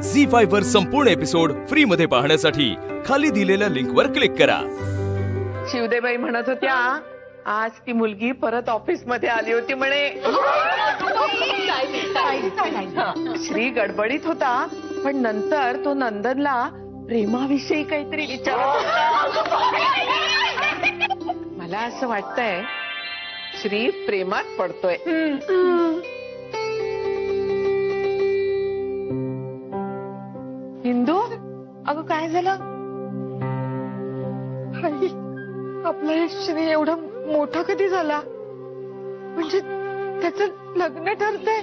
झी5 वर संपूर्ण episode free मध्ये पाहण्यासाठी खाली दिलेल्या लिंक वर क्लिक करा। शिवदेबाई म्हणत होत्या आज ती मुलगी परत ऑफिस मध्ये आली होती म्हणे। श्री गडबडीत होता पण नंतर तो नंदनला प्रेमाविषयी काहीतरी विचारत होता। मला असं वाटतंय श्री प्रेमात पडतोय। हिंदू अगं काय झालं? आपला श्री एवढा मोठा कधी झाला? म्हणजे त्याचं लग्न ठरतंय?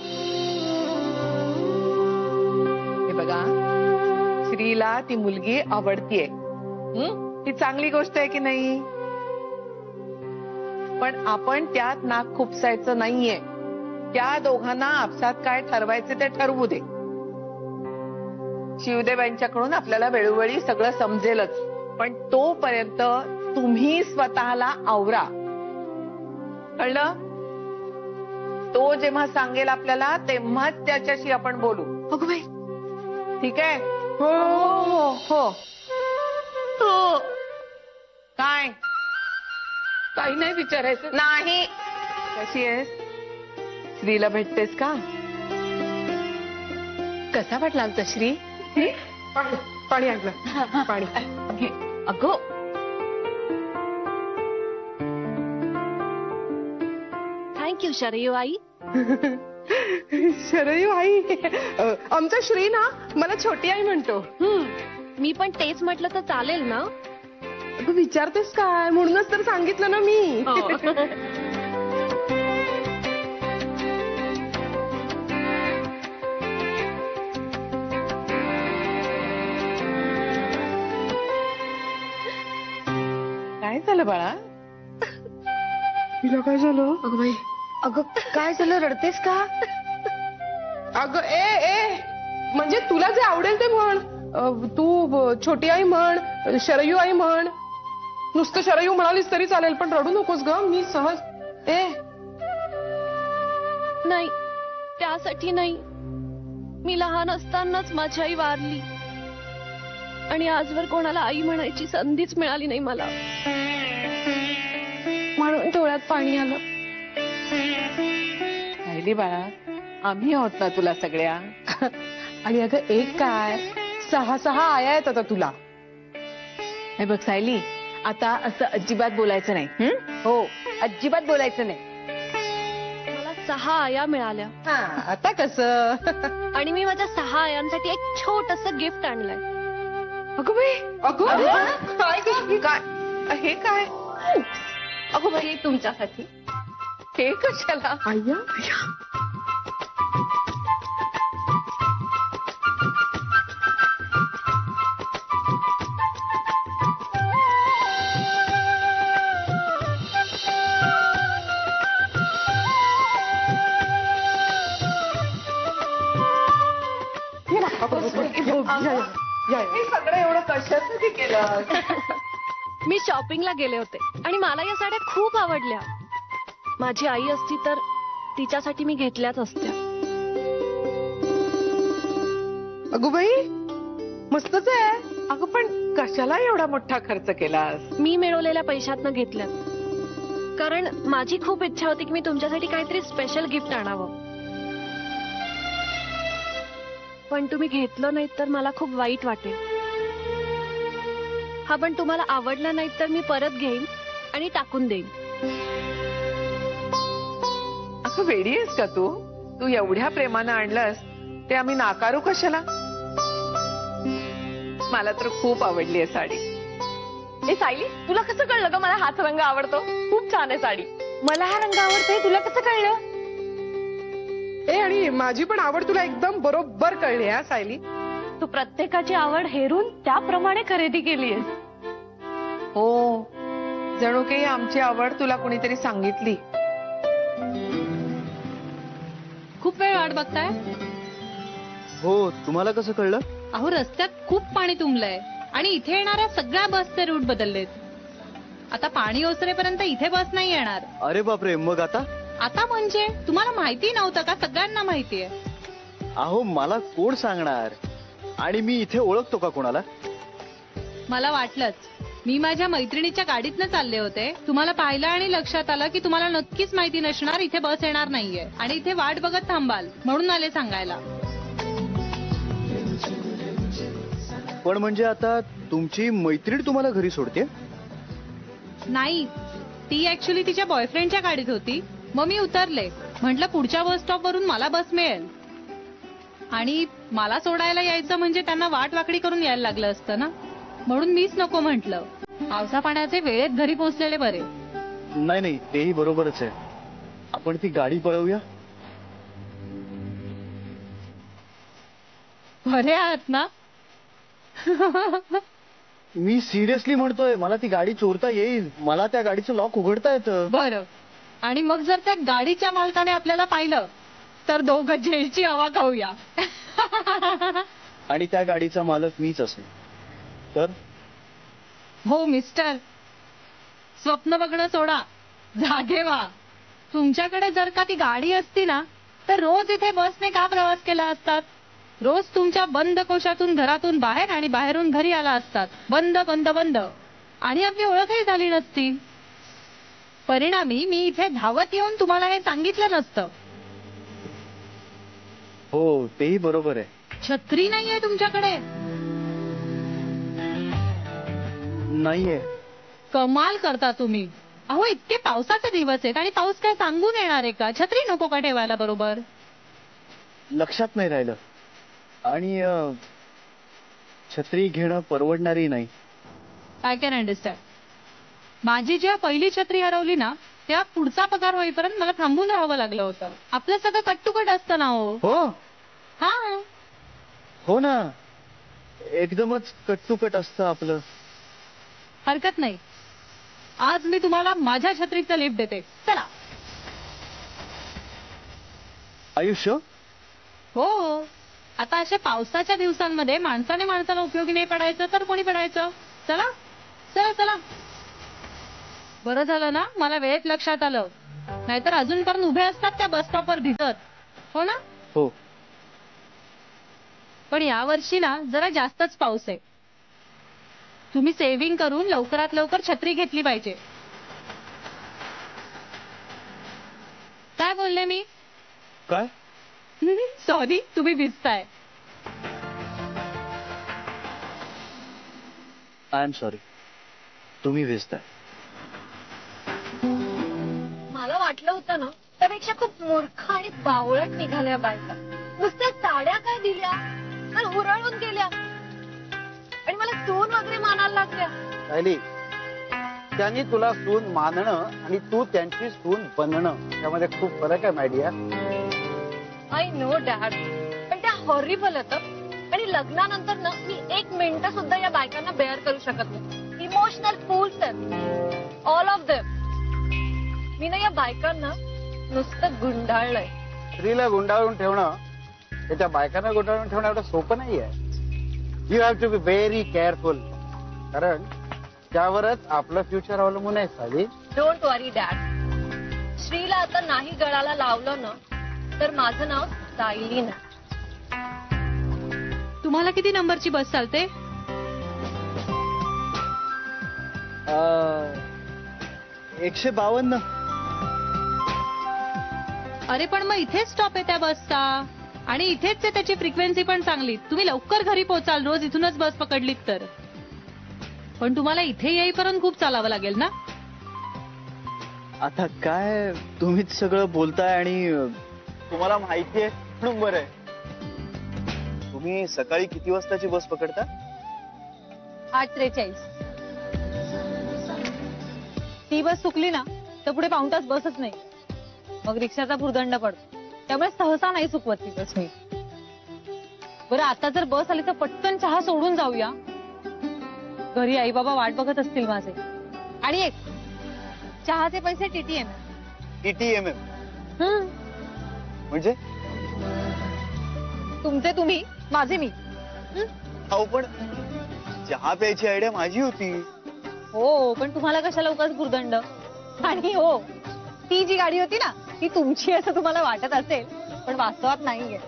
हे बघा श्रीला ती मुलगी आवडतीये, ही चांगली गोष्ट आहे की नाही? पण आपण त्यात नाक खुपसायचं नाहीये। त्या दोघांना आपसात काय ठरवायचे ते ठरवू दे। शिवदेवांच्याकडून आपल्याला वेळोवेळी सगळं समजेलच, पण तोपर्यंत तुम्ही स्वतःला आवरा, कळलं? तो जेव्हा सांगेल आपल्याला तेव्हाच त्याच्याशी आपण बोलू। अगं बाई ठीक आहे? हो हो हो हो। काय काही नाही विचारायचं? नाही। कशी आहेस? श्रीला भेटतेस का? कसा वाटला आमचा श्री? पाणी आणलं पाणी। अगो थँक्यू शरयू आई। शरयू आई आमचा श्री ना मला छोटी आई म्हणतो। मी पण तेच म्हटलं तर चालेल ना? तू विचारतेस काय म्हणूनच तर सांगितलं ना मी। काय झालं बाळा? तिला काय झालं? अगं बाई अगं काय झालं? रडतेस का? अगं ए म्हणजे तुला जे आवडेल ते म्हण। तू छोटी आई म्हण, शरयू आई म्हण, नुसतं शरयू म्हणालीस तरी चालेल, पण रडू नकोस ग, मी सहज। नाही त्यासाठी नाही, मी लहान असतानाच माझी आई वारली आणि आजवर कोणाला आई म्हणायची संधीच मिळाली नाही मला, म्हणून डोळ्यात पाणी आलं। राहिली बाळा, आम्ही आहोत ना तुला सगळ्या। आणि अगं एक काय 6 आया आहेत आता तुला। हे बघ सायली, आता असं अजिबात बोलायचं नाही। हो अजिबात बोलायचं नाही। मला 6 आया मिळाल्या। आता कसं? आणि मी माझ्या 6 आयांसाठी एक छोटंसं गिफ्ट आणलंय। अगं बाई अगं काय हे काय? अगो बाई तुमच्यासाठी। हे कशाला? आया हे सगळं एवढं कशासाठी केलं? मी शॉपिंगला गेले होते आणि मला या साड्या खूप आवडल्या। माझी आई असती तर तिच्यासाठी मी घेतल्याच असत्या। अगं बाई मस्तच आहे। अगं पण कशाला एवढा मोठा खर्च केलास? मी मिळवलेल्या पैशातनं घेतल्यात, कारण माझी खूप इच्छा होती की मी तुमच्यासाठी काहीतरी स्पेशल गिफ्ट आणावं, पण तुम्ही घेतलं नाही तर मला खूप वाईट वाटेल। हा पण तुम्हाला आवडला नाही तर मी परत घेईन आणि टाकून देईन। असं वेडी आहेस का तू? तू एवढ्या प्रेमानं आणलंस ते आम्ही नाकारू कशाला? मला तर खूप आवडली आहे साडी। ए सायली, तुला कसं कळलं ग मला हाच रंग आवडतो? खूप छान आहे साडी। मला हा रंग आवडतोय, तुला कसं कळलं? आणि माझी पण आवड तुला एकदम बरोबर कळली हा सायली। तू प्रत्येकाची आवड हेरून त्याप्रमाणे खरेदी केली आहे। हो जणू काही आमची आवड तुला कोणीतरी सांगितली। खूप वेळ वाट बघताय? हो तुम्हाला कसं कळलं? अहो रस्त्यात खूप पाणी तुंबलंय आणि इथे येणाऱ्या सगळ्या बसचे रूट बदललेत। आता पाणी ओसरेपर्यंत इथे बस नाही येणार। अरे बापरे, मग आता? आता म्हणजे तुम्हाला माहिती नव्हतं का? सगळ्यांना माहितीये। अहो मला कोण सांगणार? आणि मी इथे ओळखतो का कोणाला? मला वाटलंच. मी माझ्या मैत्रिणीच्या गाडीतनं चालले होते. तुम्हाला पाहिलं आणि लक्षात आलं की तुम्हाला नक्कीच माहिती नसणार इथे बस येणार नाहीये आणि इथे वाट बघत थांबाल म्हणून आले सांगायला. पण म्हणजे आता तुमची मैत्रीण तुम्हाला घरी सोडते? नाही, ती ऍक्च्युली तिच्या बॉयफ्रेंडच्या गाडीत होती. मग मी उतरले. म्हटलं पुढच्या बस स्टॉप वरून मला बस मिळेल आणि मला सोडायला यायचं म्हणजे त्यांना वाट वाकडी करून यायला लागलं असतं ना, म्हणून मीच नको म्हटलं. पावसा पाण्याचे वेळेत घरी पोहोचलेले बरे. नाही नाही, तेही बरोबरच आहे. आपण ती गाडी पळवूया. बरे आहात ना? मी सिरियसली म्हणतोय, मला ती गाडी चोरता येईल. मला त्या गाडीचं लॉक उघडता येतं. बरं. आणि मग जर त्या गाडीच्या मालकाने आपल्याला पाहिलं तर दोघं जेलची हवा खाऊया. आणि त्या गाडीचा मालक मीच असेल तर? हो मिस्टर, स्वप्न बघणं सोडा, जागे व्हा. तुमच्याकडे जर का ती गाडी असती ना तर रोज इथे बसने का प्रवास केला असतात? रोज तुमच्या बंद कोशातून घरातून बाहेर आणि बाहेरून घरी आला असतात. बंद बंद बंद. आणि आपली ओळखही झाली नसती. परिणामी मी इथे धावत येऊन तुम्हाला हे सांगितलं नसतं. हो, तेही बरोबर आहे. छत्री नाहीये तुमच्याकडे? नाहीये. कमाल करता तुम्ही. अहो इतके पावसाचे दिवस आहेत आणि पाऊस काय सांगून येणार आहे का? छत्री नको का ठेवायला बरोबर? लक्षात नाही राहिलं. आणि छत्री घेणं परवडणारी नाही. I can understand. माझी जेव्हा पहिली छत्री हरवली ना तेव्हा पुढचा पगार होईपर्यंत मला थांबून राहावं लागलं होतं. आपलं सगळं कट्टुकट असतं ना. हो हा, हो ना, एकदमच कट्टुकट असतं आपलं. हरकत नाही. आज मी तुम्हाला माझ्या छत्रीचं लिफ्ट देते. चला. आयुष्य? हो. आता अशा पावसाच्या दिवसांमध्ये माणसाने माणसाला उपयोगी नाही पडायचं तर कोणी पडायचं? चला चला चला. बरं झालं ना मला वेळेत लक्षात आलं, नाहीतर अजूनपर्यंत उभे असतात त्या बस स्टॉपवर भिजत. हो ना? हो. पण यावर्षी ना जरा जास्तच पाऊस आहे. तुम्ही सेव्हिंग करून लवकरात लवकर छत्री घेतली पाहिजे. काय बोलले मी? काय? सॉरी, तुम्ही भिजताय. I am sorry. तुम्ही भिजताय. मला वाटलं होतं ना त्यापेक्षा खूप मूर्ख आणि बावळट निघाल्या बायका. नुसत्या साड्या काय दिल्या तर हुरळून गेल्या आणि मला सून वगैरे मानायला लागल्या. सायली, त्यांनी तुला सून मानणं आणि तू त्यांची सून बनणं त्यामध्ये खूप फरक आहे मायडियर. आय नो डॅड, पण त्या हॉरिबल होतं आणि लग्नानंतर ना मी एक मिनिट सुद्धा या बायकांना बेअर करू शकत नाही. इमोशनल फूल्स आहेत ऑल ऑफ देम. मी ना या बायकांना नुसतं गुंडाळलंय. स्त्रीला गुंडाळून ठेवणं हे त्या बायकांना गुंडाळून ठेवणं एवढं सोपं नाहीये. You have to be very careful, कारण त्यावरच आपलं फ्युचर अवलंबून आहे. Sayali, don't worry dad. श्रीला आता नाही गळाला लावलं ना तर माझं नाव सायली ना. तुम्हाला किती नंबरची बस चालते? 152. अरे पण मग इथेच स्टॉप आहे त्या बसचा आणि इथेच आहे त्याची फ्रिक्वेन्सी पण चांगली. तुम्ही लवकर घरी पोहोचाल रोज इथूनच बस पकडलीत तर. पण तुम्हाला इथे येईपर्यंत खूप चालावं लागेल ना. आता काय तुम्हीच सगळं बोलताय आणि तुम्हाला माहिती आहे म्हणून बरं आहे. तुम्ही सकाळी किती वाजताची बस पकडता? 8:43. ती बस चुकली ना तर पुढे पाऊण तास बसच नाही. मग रिक्षाचा भुर्दंड पडतो. त्यामुळे सहसा नाही चुकवत ती बस मी. बरं आता जर बस आली तर पटकन चहा सोडून जाऊया. घरी आई बाबा वाट बघत असतील माझे. आणि एक चहाचे पैसे TTM. TTMM म्हणजे? तुमचे तुम्ही, माझे मी. अहो पण चहा प्यायची आयडिया माझी होती. हो पण तुम्हाला कशाला उगाच भुर्दंड. आणि हो, ती जी गाडी होती ना ती तुमची असं तुम्हाला वाटत असेल पण वास्तवात नाहीये.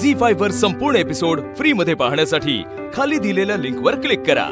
झी5 वर संपूर्ण एपिसोड फ्री मध्ये पाहण्यासाठी खाली दिलेल्या लिंक वर क्लिक करा.